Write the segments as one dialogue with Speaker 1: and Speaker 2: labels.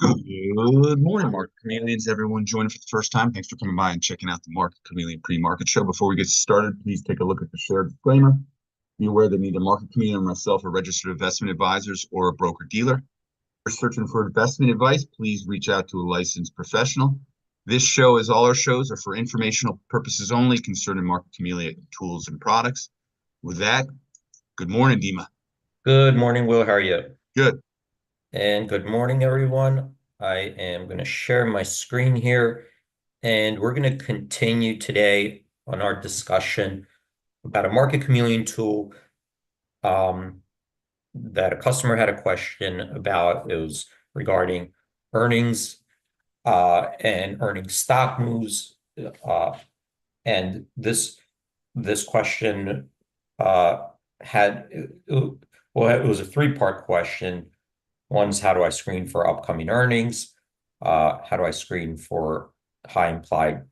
Speaker 1: Good morning, Market Chameleons. Everyone joining for the first time, thanks for coming by and checking out the Market Chameleon pre-market show. Before we get started, please take a look at the share disclaimer. Be aware that neither Market Chameleon or myself are registered investment advisors or a broker-dealer. If you're searching for investment advice, please reach out to a licensed professional. This show, as all our shows, are for informational purposes only concerning Market Chameleon tools and products. With that, good morning, Dima.
Speaker 2: Good morning, Will. How are you?
Speaker 1: Good.
Speaker 2: And good morning, everyone. I am going to share my screen here, and we're going to continue today on our discussion about a Market Chameleon tool that a customer had a question about. It was regarding earnings and earning stock moves. And this question had, well, it was a three-part question. One's how do I screen for upcoming earnings? How do I screen for high implied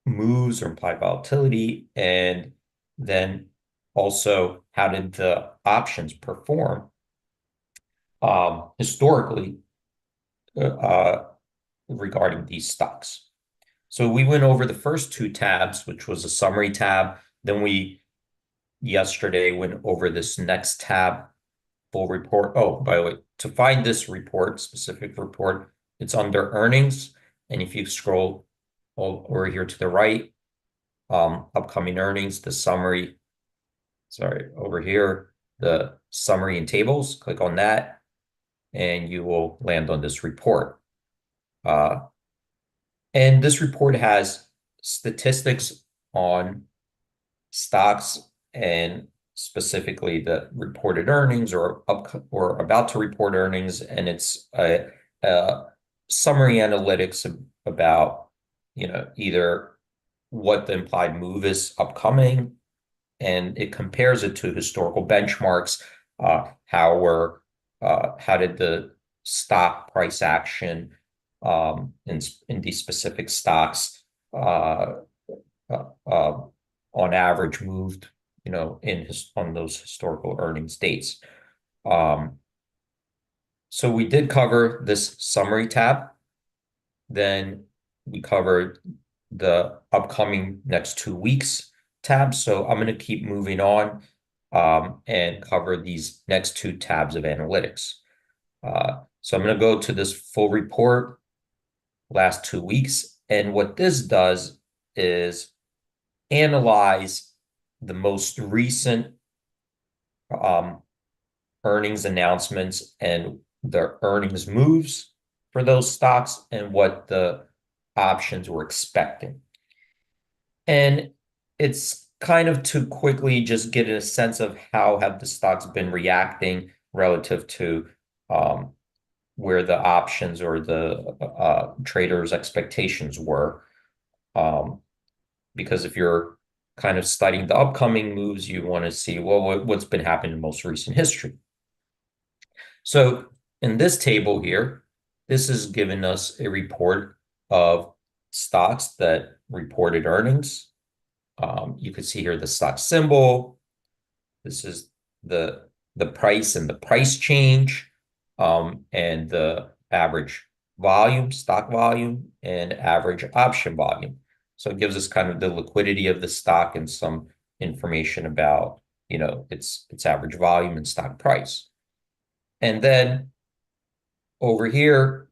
Speaker 2: moves or implied volatility? And then also, how did the options perform historically uh, regarding these stocks? So we went over the first two tabs, which was a summary tab. Then we yesterday went over this next tab, full report. Oh, by the way, to find this report, specific report, it's under earnings. And if you scroll over here to the right, upcoming earnings, the summary, sorry, over here, the summary and tables, click on that, and you will land on this report. And this report has statistics on stocks and specifically the reported earnings or about to report earnings, and it's a summary analytics about either what the implied move is upcoming, and it compares it to historical benchmarks. How did the stock price action in these specific stocks uh, uh, on average moved, on those historical earnings dates. So we did cover this summary tab. Then we covered the upcoming next 2 weeks tab. So I'm going to keep moving on and cover these next two tabs of analytics. So I'm going to go to this full report, last 2 weeks. And what this does is analyze the most recent earnings announcements and the earnings moves for those stocks and what the options were expecting. And it's kind of to quickly just get a sense of how have the stocks been reacting relative to where the options or the traders' expectations were. Because if you're kind of studying the upcoming moves, you want to see, well, what's been happening in most recent history. So in this table here, this is giving us a report of stocks that reported earnings. You can see here the stock symbol. This is the price and the price change, and the average volume, stock volume, and average option volume. So it gives us kind of the liquidity of the stock and some information about, its average volume and stock price. And then over here,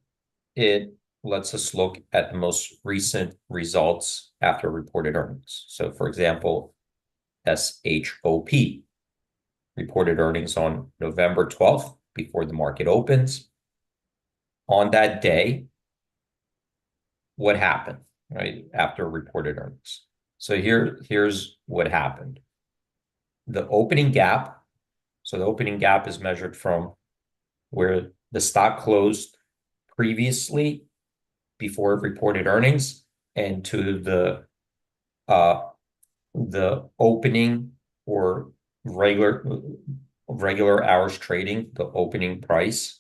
Speaker 2: it lets us look at the most recent results after reported earnings. So for example, SHOP reported earnings on November 12th before the market opens. On that day, what happened, right, after reported earnings? So here's what happened. The opening gap, so the opening gap is measured from where the stock closed previously before it reported earnings and to the opening or regular hours trading, the opening price,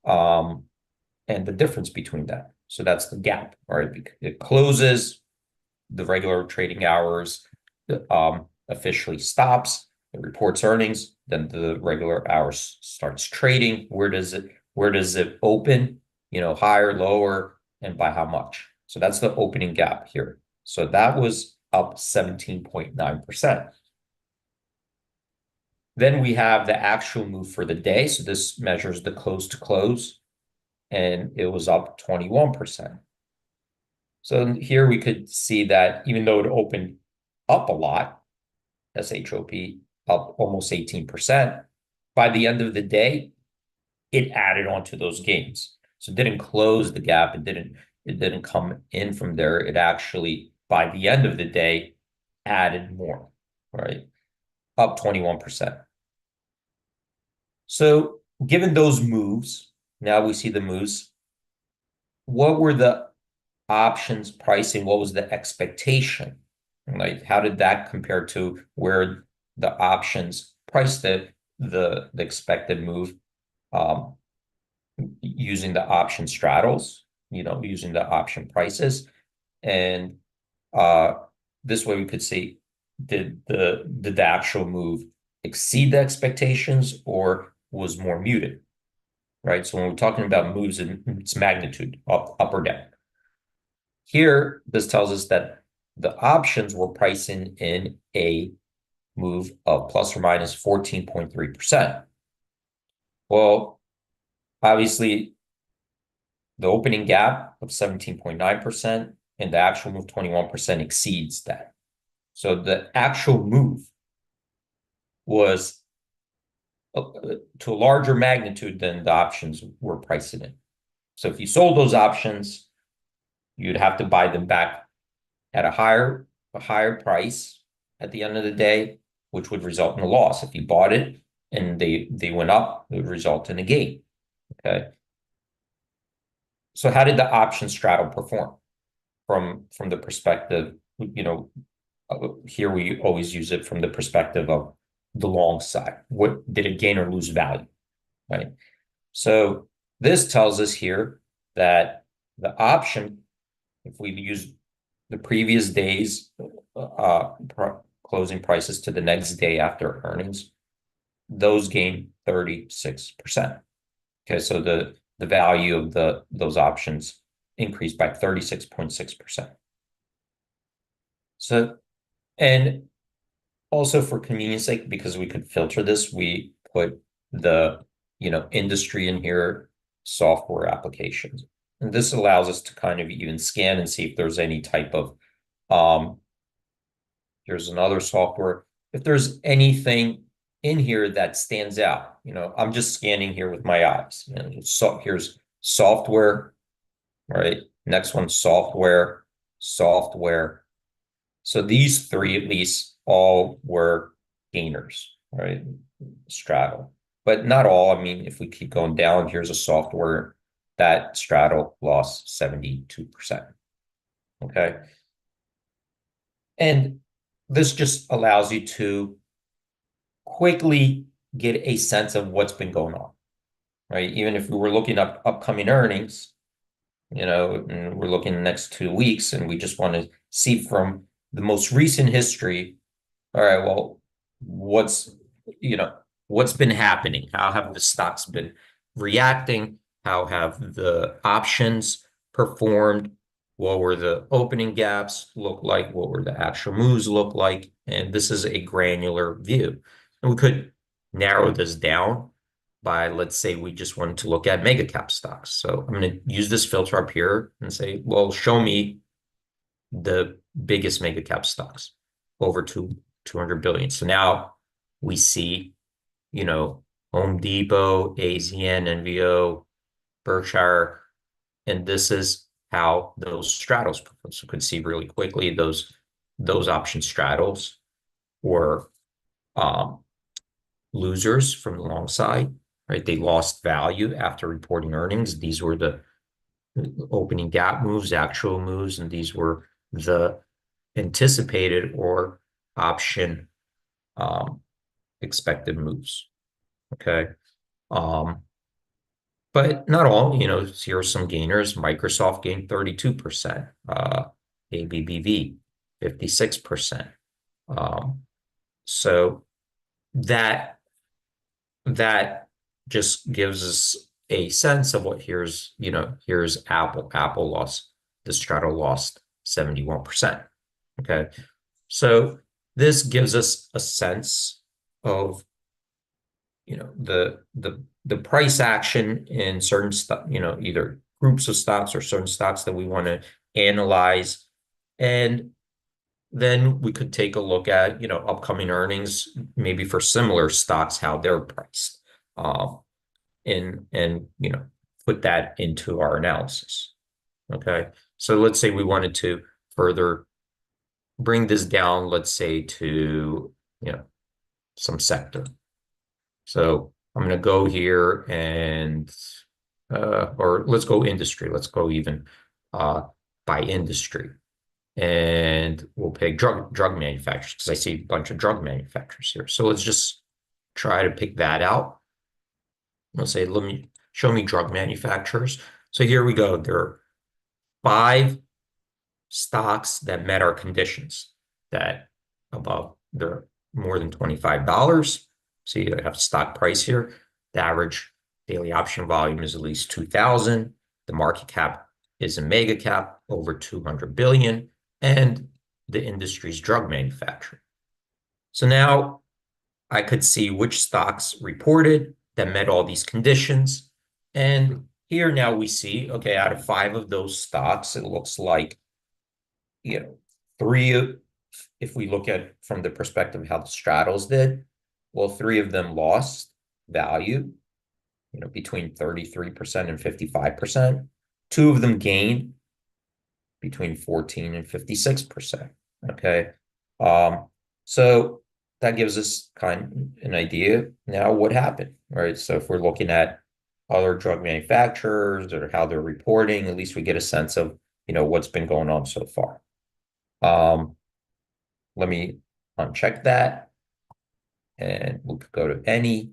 Speaker 2: and the difference between that. So that's the gap, right? It closes, the regular trading hours officially stops, it reports earnings, then the regular hours starts trading. Where does it open? higher, lower, and by how much. So that's the opening gap here. So that was up 17.9%. Then we have the actual move for the day. So this measures the close to close, and it was up 21%. So here we could see that even though it opened up a lot, SHOP up almost 18%, by the end of the day, it added on to those gains. So it didn't close the gap. It didn't come in from there. It actually, by the end of the day, added more, right? Up 21%. So given those moves, now we see the moves. What were the options pricing? What was the expectation? Like, how did that compare to where the options priced the expected move using the option straddles, using the option prices? And this way we could see, did the actual move exceed the expectations or was more muted, right? So when we're talking about moves in its magnitude, up or down. Here, this tells us that the options were pricing in a move of plus or minus 14.3%. Well, obviously, the opening gap of 17.9% and the actual move 21% exceeds that. So the actual move was to a larger magnitude than the options were pricing in. So if you sold those options, you'd have to buy them back at a higher price at the end of the day, which would result in a loss. If you bought it and they went up, it would result in a gain. Okay. So how did the option straddle perform from the perspective, here we always use it from the perspective of the long side. What did it gain or lose value, right? So this tells us here that the option, if we use the previous day's closing prices to the next day after earnings, those gain 36%. Okay, so the value of those options increased by 36.6%. So, and also for convenience sake, because we could filter this, we put the industry in here, software applications. And this allows us to kind of even scan and see if there's any type of here's another software. If there's anything in here that stands out, I'm just scanning here with my eyes. So here's software, right? Next one, software. So these three at least all were gainers, right? Straddle, but not all. I mean, if we keep going down, here's a software that straddle lost 72%. Okay. And this just allows you to quickly get a sense of what's been going on, right? Even if we were looking up upcoming earnings, and we're looking the next 2 weeks, and we just want to see from the most recent history, all right, well, what's been happening? How have the stocks been reacting? How have the options performed? What were the opening gaps look like? What were the actual moves look like? And this is a granular view. And we could narrow this down by, let's say we just wanted to look at mega cap stocks. So I'm going to use this filter up here and say, well, show me the biggest mega cap stocks over 200 billion. So now we see, Home Depot, AZN, NVO, Berkshire, and this is how those straddles perform. So you can see really quickly those option straddles were losers from the long side, right? They lost value after reporting earnings. These were the opening gap moves, actual moves, and these were the anticipated or option expected moves. Okay. But not all, here are some gainers. Microsoft gained 32%, ABBV 56%. So that just gives us a sense of what here's Apple. Apple lost, the Straddle lost 71%. Okay. So this gives us a sense of the price action in certain stock, either groups of stocks or certain stocks that we want to analyze. And then we could take a look at, upcoming earnings, maybe for similar stocks, how they're priced, and put that into our analysis. Okay. So let's say we wanted to further bring this down, let's say to, some sector. So I'm going to go here and, or let's go industry. Let's go even by industry. And we'll pick drug manufacturers because I see a bunch of drug manufacturers here. So let's just try to pick that out. Let's say, show me drug manufacturers. So here we go. There are 5 stocks that met our conditions, that above, they're more than $25. So you have stock price here. The average daily option volume is at least 2,000. The market cap is a mega cap, over 200 billion, and the industry's drug manufacturing. So now I could see which stocks reported that met all these conditions. And here now we see, okay, out of 5 of those stocks, it looks like, 3, if we look at from the perspective of how the straddles did, well, 3 of them lost value, between 33% and 55%. 2 of them gained between 14 and 56%. Okay. So that gives us kind of an idea now what happened, right? So if we're looking at other drug manufacturers or how they're reporting, at least we get a sense of, what's been going on so far. Let me uncheck that and we'll go to any.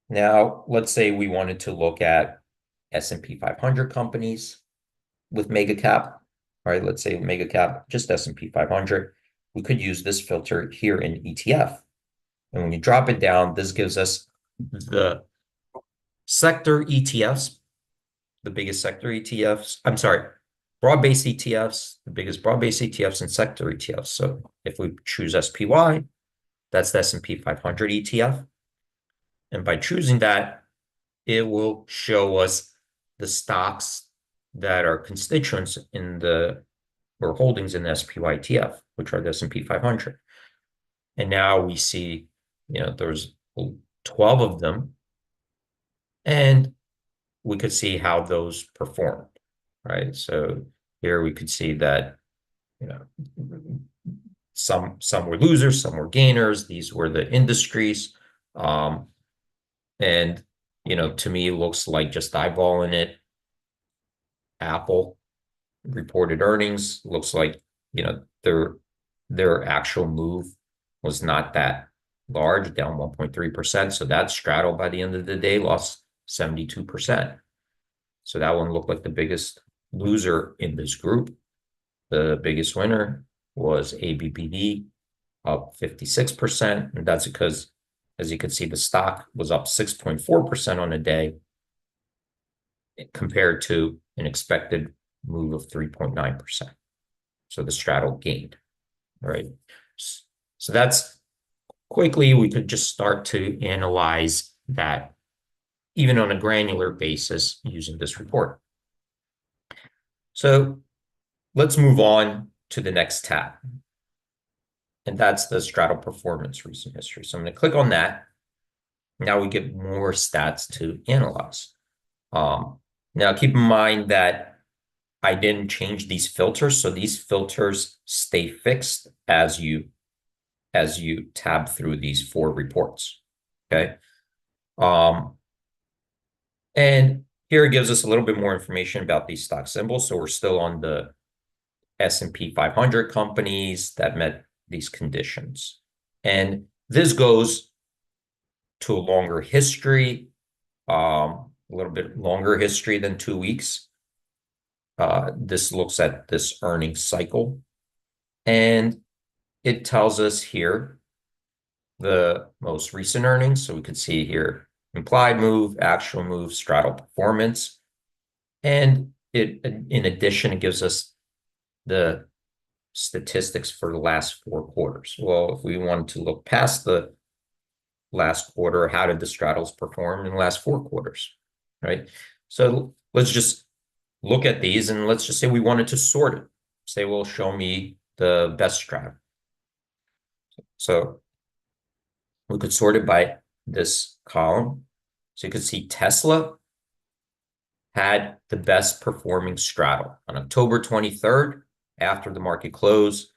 Speaker 2: Now, let's say we wanted to look at S&P 500 companies with mega cap, right? Let's say mega cap, just S&P 500. We could use this filter here in ETF. And when you drop it down, this gives us the sector ETFs, the biggest sector ETFs. I'm sorry, broad-based ETFs, the biggest broad-based ETFs, and sector ETFs. So if we choose SPY, that's the S&P 500 ETF. And by choosing that, it will show us the stocks that are constituents in or holdings in the SPY ETF, which are the S&P 500. And now we see, there's 12 of them, and we could see how those performed, right? So here we could see that, some were losers, some were gainers. These were the industries. And, to me, it looks like, just eyeballing it, Apple reported earnings. Looks like, their actual move was not that large, down 1.3%. So that straddle by the end of the day lost 72%. So that one looked like the biggest loser in this group. The biggest winner was ABBD, up 56%. And that's because, as you can see, the stock was up 6.4% on a day compared to an expected move of 3.9%. So the straddle gained, right? So that's quickly, we could just start to analyze that even on a granular basis using this report. So let's move on to the next tab. And that's the straddle performance recent history. So I'm going to click on that. Now we get more stats to analyze. Now keep in mind that I didn't change these filters. So these filters stay fixed as you tab through these 4 reports. Okay. And here it gives us a little bit more information about these stock symbols. So we're still on the S&P 500 companies that met these conditions. And this goes to a longer history, a little bit longer history than 2 weeks. This looks at this earnings cycle. And it tells us here the most recent earnings. So we could see here implied move, actual move, straddle performance. And in addition, it gives us the statistics for the last 4 quarters. Well, if we wanted to look past the last quarter, how did the straddles perform in the last 4 quarters, right? So let's just look at these and let's just say we wanted to sort it. Say, well, show me the best straddle. So we could sort it by this column. So you could see Tesla had the best performing straddle on October 23rd. After the market closed,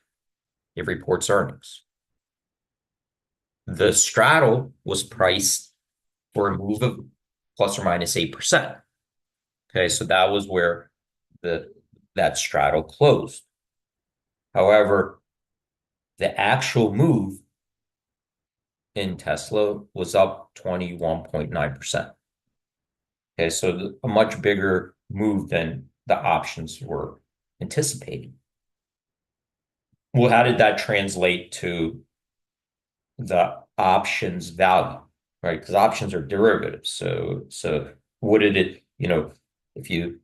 Speaker 2: it reports earnings. The straddle was priced for a move of plus or minus 8%. Okay, so that was where that straddle closed. However, the actual move in Tesla was up 21.9%. Okay, so a much bigger move than the options were anticipating. Well, how did that translate to the options value, right? Because options are derivatives. So what did it, if you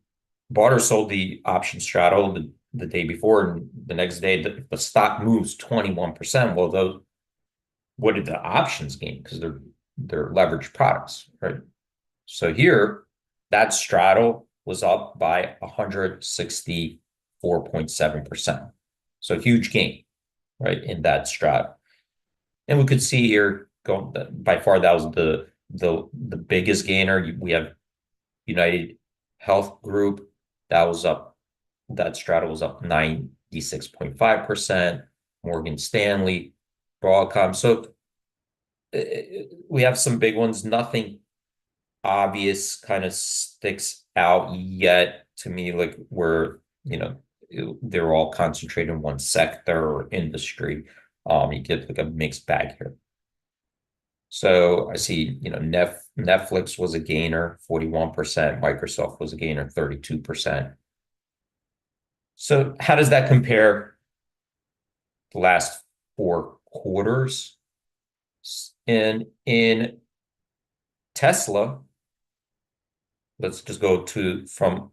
Speaker 2: bought or sold the option straddle the day before and the next day the stock moves 21%, well, what did the options gain? Because they're leveraged products, right? So here, that straddle was up by 164.7%. So huge gain, right, in that straddle. And we could see here, by far, that was the biggest gainer. We have United Health Group, that straddle was up 96.5%. Morgan Stanley, Broadcom. So we have some big ones. Nothing obvious kind of sticks out yet to me, like where, they're all concentrated in one sector or industry. You get like a mixed bag here. So I see, Netflix was a gainer, 41%. Microsoft was a gainer, 32%. So how does that compare the last 4 quarters? And in Tesla, let's just go from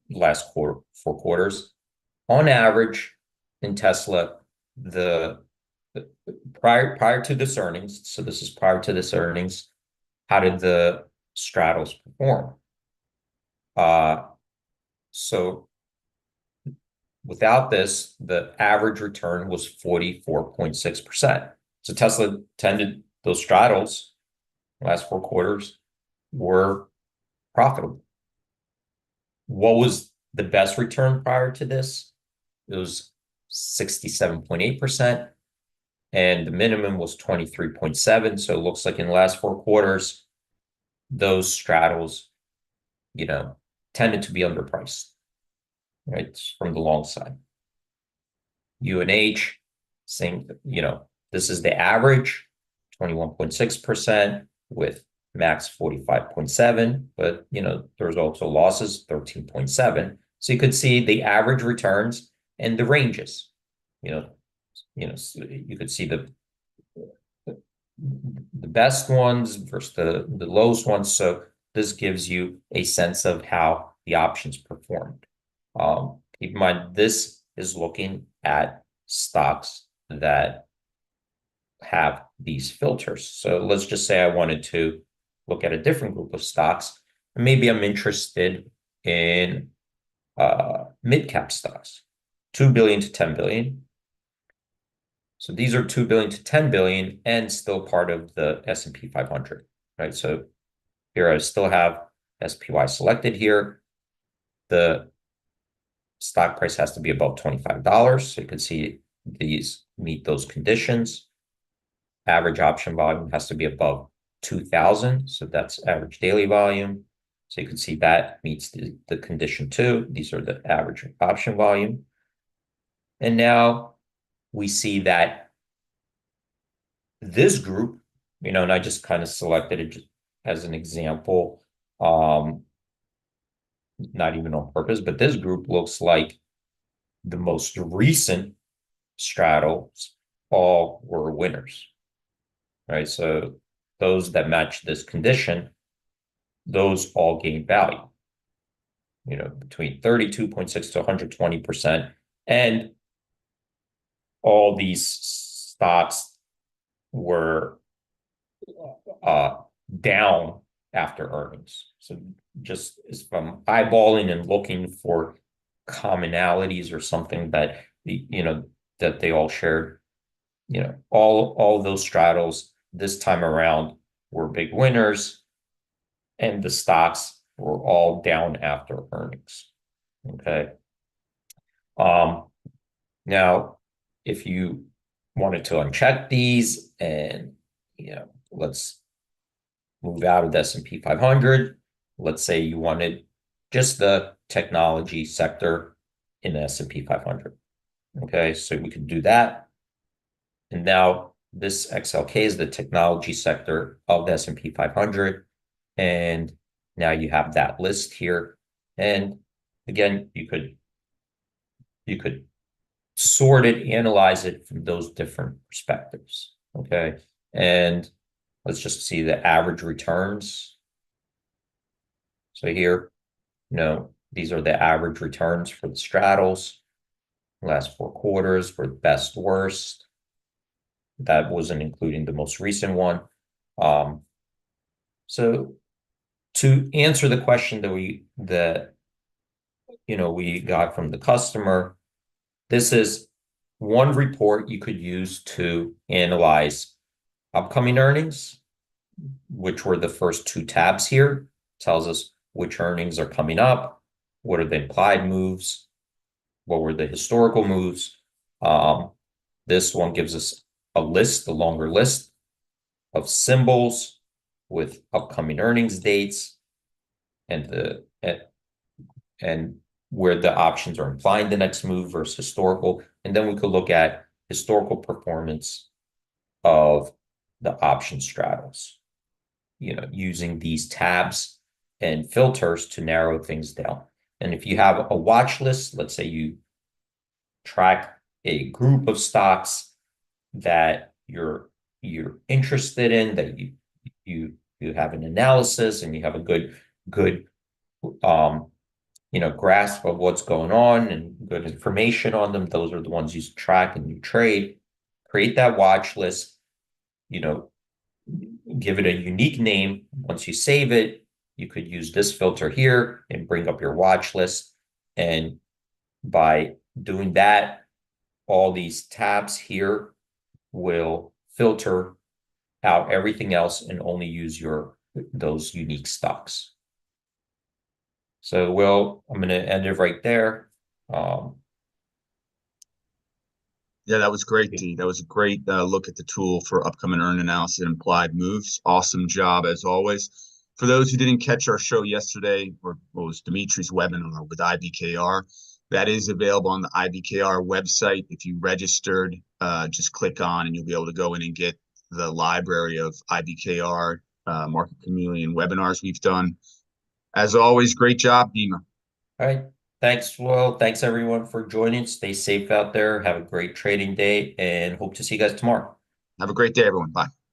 Speaker 2: last 4 quarters. On average, in Tesla, the prior to this earnings, so this is prior to this earnings, how did the straddles perform? So without this, the average return was 44.6%. So Tesla tended those straddles last 4 quarters were profitable. What was the best return prior to this? It was 67.8%, and the minimum was 23.7. So it looks like in the last 4 quarters, those straddles, tended to be underpriced, right? From the long side. UNH, same, this is the average, 21.6% with max 45.7, but there's also losses, 13.7. So you could see the average returns and the ranges. You could see the best ones versus the lowest ones. So this gives you a sense of how the options performed. Keep in mind, this is looking at stocks that have these filters. So let's just say I wanted to look at a different group of stocks. And maybe I'm interested in mid-cap stocks, 2 billion to 10 billion. So these are 2 billion to 10 billion and still part of the S&P 500, right? So here I still have SPY selected here. The stock price has to be above $25. So you can see these meet those conditions. Average option volume has to be above 2,000. So that's average daily volume. So you can see that meets the condition 2. These are the average option volume. And now we see that this group, and I just kind of selected it as an example, not even on purpose, but this group looks like the most recent straddles all were winners, right? So those that match this condition, those all gain value, between 32.6 to 120%. And all these stocks were down after earnings. So just as from eyeballing and looking for commonalities or something that that they all shared, all of those straddles this time around were big winners, and the stocks were all down after earnings. Okay. Now, if you wanted to uncheck these and, let's move out of the S&P 500. Let's say you wanted just the technology sector in the S&P 500. Okay, so we could do that. And now this XLK is the technology sector of the S&P 500. And now you have that list here. And again, you could sort it, analyze it from those different perspectives. Okay, and let's just see the average returns. So here, these are the average returns for the straddles. Last 4 quarters for best, worst. That wasn't including the most recent one. So to answer the question that we got from the customer, this is one report you could use to analyze upcoming earnings, which were the first 2 tabs here. Tells us which earnings are coming up, what are the implied moves, what were the historical moves. This one gives us a list, a longer list of symbols with upcoming earnings dates and where the options are implying the next move versus historical. And then we could look at historical performance of the option straddles, using these tabs and filters to narrow things down. And if you have a watch list, let's say you track a group of stocks that you're interested in, that you have an analysis and you have a good grasp of what's going on and good information on them, those are the ones you track and you trade. Create that watch list, give it a unique name. Once you save it, you could use this filter here and bring up your watch list. And by doing that, all these tabs here will filter out everything else and only use those unique stocks. So, I'm going to end it right there.
Speaker 1: Yeah, that was great, D. That was a great look at the tool for upcoming earn analysis and implied moves. Awesome job as always. For those who didn't catch our show yesterday, or what was Dimitri's webinar with IBKR, that is available on the IBKR website. If you registered, just click on and you'll be able to go in and get the library of IBKR Market Chameleon webinars we've done. As always, great job, Dima.
Speaker 2: All right. Thanks, Will. Thanks, everyone, for joining. Stay safe out there. Have a great trading day and hope to see you guys tomorrow.
Speaker 1: Have a great day, everyone. Bye.